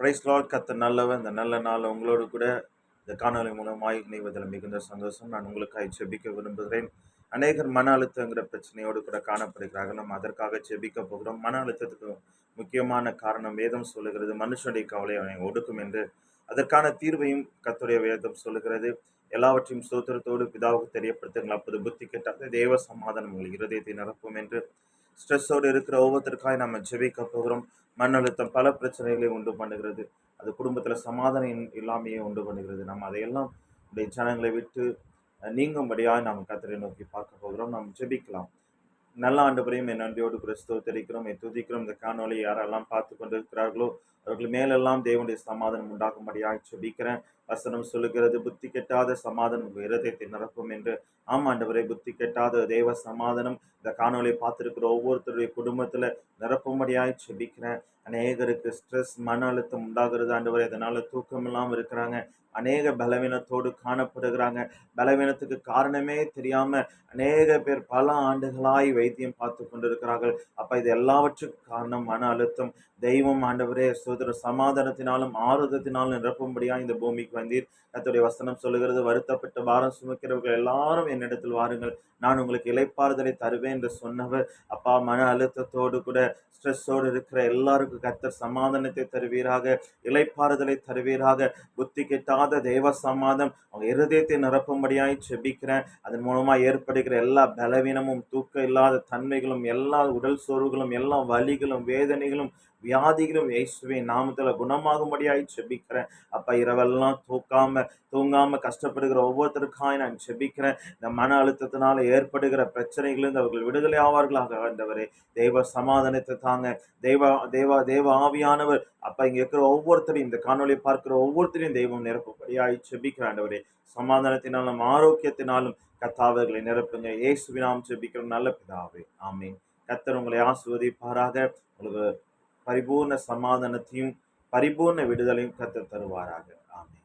Price Lord. கர்த்தர் நல்லவர். இந்த நல்ல நாள் உங்களோடு கூட இந்த காணொலி மூலமாய் இணைவதில் மிகுந்த சந்தோஷம். நான் உங்களுக்காக ஜெபிக்க விரும்புகிறேன். அநேகர் மன அழுத்தங்கிற பிரச்சனையோடு கூட காணப்படுகிறார்கள். நம்ம அதற்காக ஜெபிக்க போகிறோம். மன அழுத்தத்துக்கு முக்கியமான காரணம் வேதம் சொல்லுகிறது, மனுஷனுடைய கவலை அவனை ஒடுக்கும் என்று. அதற்கான தீர்வையும் கர்த்தருடைய வேதம் சொல்லுகிறது. எல்லாவற்றையும் ஸ்தோத்திரத்தோடு பிதாவுக்கு தெரியப்படுத்துங்கள், அப்போது புத்தி கெட்டாத தேவ சமாதானம் உங்கள் இருதயத்தை நிரப்பும் என்று. ஸ்ட்ரெஸ்ஸோடு இருக்கிற ஒவ்வொருத்தருக்காய் நம்ம ஜெபிக்க போகிறோம். மன அழுத்தம் பல பிரச்சனைகளை உண்டு பண்ணுகிறது. அது குடும்பத்தில் சமாதானம் இல்லாமையே உண்டு பண்ணுகிறது. நம்ம அதையெல்லாம் உடைய ஜனங்களை விட்டு நீங்கும்படியாக நாம் கர்த்தரை நோக்கி பார்க்க போகிறோம். நாம் ஜெபிக்கலாம். நல்ல ஆண்டவரையும் என் நன்றியோடு கூட ஸ்தோத்திரிக்கிறோம், துதிக்கிறோம். இந்த காணொலி யாரெல்லாம் பார்த்து கொண்டிருக்கிறார்களோ அவர்கள் மேலெல்லாம் தேவனுடைய சமாதானம் உண்டாகும்படியாக ஜெபிக்கிறேன். வசனம் சொல்லுகிறது, புத்தி கெட்டாத சமாதானம் உங்கள் இருதயத்தை நிரப்பும் என்று. ஆமா ஆண்டவரே, புத்தி கெட்டாத தேவ சமாதானம் இந்த காணொலியை பார்த்திருக்கிற ஒவ்வொருத்தருடைய குடும்பத்துல நிரப்பும்படியாய் ஜெபிக்கிறேன். அநேகருக்கு ஸ்ட்ரெஸ், மன அழுத்தம் உண்டாகிறது ஆண்டவரே. அதனால தூக்கம் இல்லாமல் இருக்கிறாங்க. அநேக பலவீனத்தோடு காணப்படுகிறாங்க. பலவீனத்துக்கு காரணமே தெரியாம அநேக பேர் பல ஆண்டுகளாய் வைத்தியம் பார்த்து கொண்டிருக்கிறார்கள். அப்ப இது எல்லாவற்றுக்கும் காரணம் மன அழுத்தம். தெய்வம் ஆண்டவரே சோதர சமாதானத்தினாலும் ஆறுதத்தினாலும் நிரப்பும்படியா இந்த பூமிக்கு வந்தீர். கர்த்தருடைய வசனம் சொல்லுகிறது, வருத்தப்பட்ட பாரம் சுமக்கிறவர்கள் எல்லாரும் என்னிடத்தில் வாருங்கள், நான் உங்களுக்கு இளைப்பாறுதலை தருவேன் என்று சொன்னவர். அப்பா, மன அழுத்தத்தோடு கூட ஸ்ட்ரெஸ்ஸோடு இருக்கிற எல்லாருக்கும் கர்த்தர் சமாதானத்தை தருவீராக, இளைப்பாறுதலை தருவீராக. புத்தி கெட்டாத தேவ சமாதானம் அவங்க இருதயத்தை நிரப்பும்படியாய் ஜெபிக்கிறேன். அதன் மூலமா ஏற்படுகிற எல்லா பலவீனமும், தூக்கம் இல்லாத தன்மைகளும், எல்லா உடல் சோர்வுகளும், எல்லா வலிகளும், வேதனைகளும், வியாதிகளும் இயேசுவின் நாமத்துல குணமாகும்படியாய் ஜெபிக்கிறேன். அப்ப இரவெல்லாம் தூங்காம கஷ்டப்படுகிற ஒவ்வொருத்தருக்காய் நான் ஜெபிக்கிறேன். இந்த மன அழுத்தத்தினால ஏற்படுகிற பிரச்சனைகளிலிருந்து அவர்கள் விடுதலை ஆவார்களாக ஆண்டவரே. தெய்வ சமாதானத்தை தாங்க. தேவ ஆவியானவர் அப்ப இங்க இருக்கிற ஒவ்வொருத்தரையும், இந்த காணொலியை பார்க்கிற ஒவ்வொருத்தரையும் தெய்வம் நிரப்பும்படியாய் ஜெபிக்கிற ஆண்டவரே. சமாதானத்தினாலும் ஆரோக்கியத்தினாலும் கர்த்தாவர்களை நிரப்புங்க. இயேசுவின் ஜெபிக்கிறோம் நல்ல பிதாவே, ஆமென். கர்த்தர் உங்களை ஆசீர்வதிப்பாராக. உங்களுக்கு பரிபூர்ண சமாதானத்தையும் பரிபூர்ண விடுதலையும் கர்த்தர் தருவாராக. ஆமென்.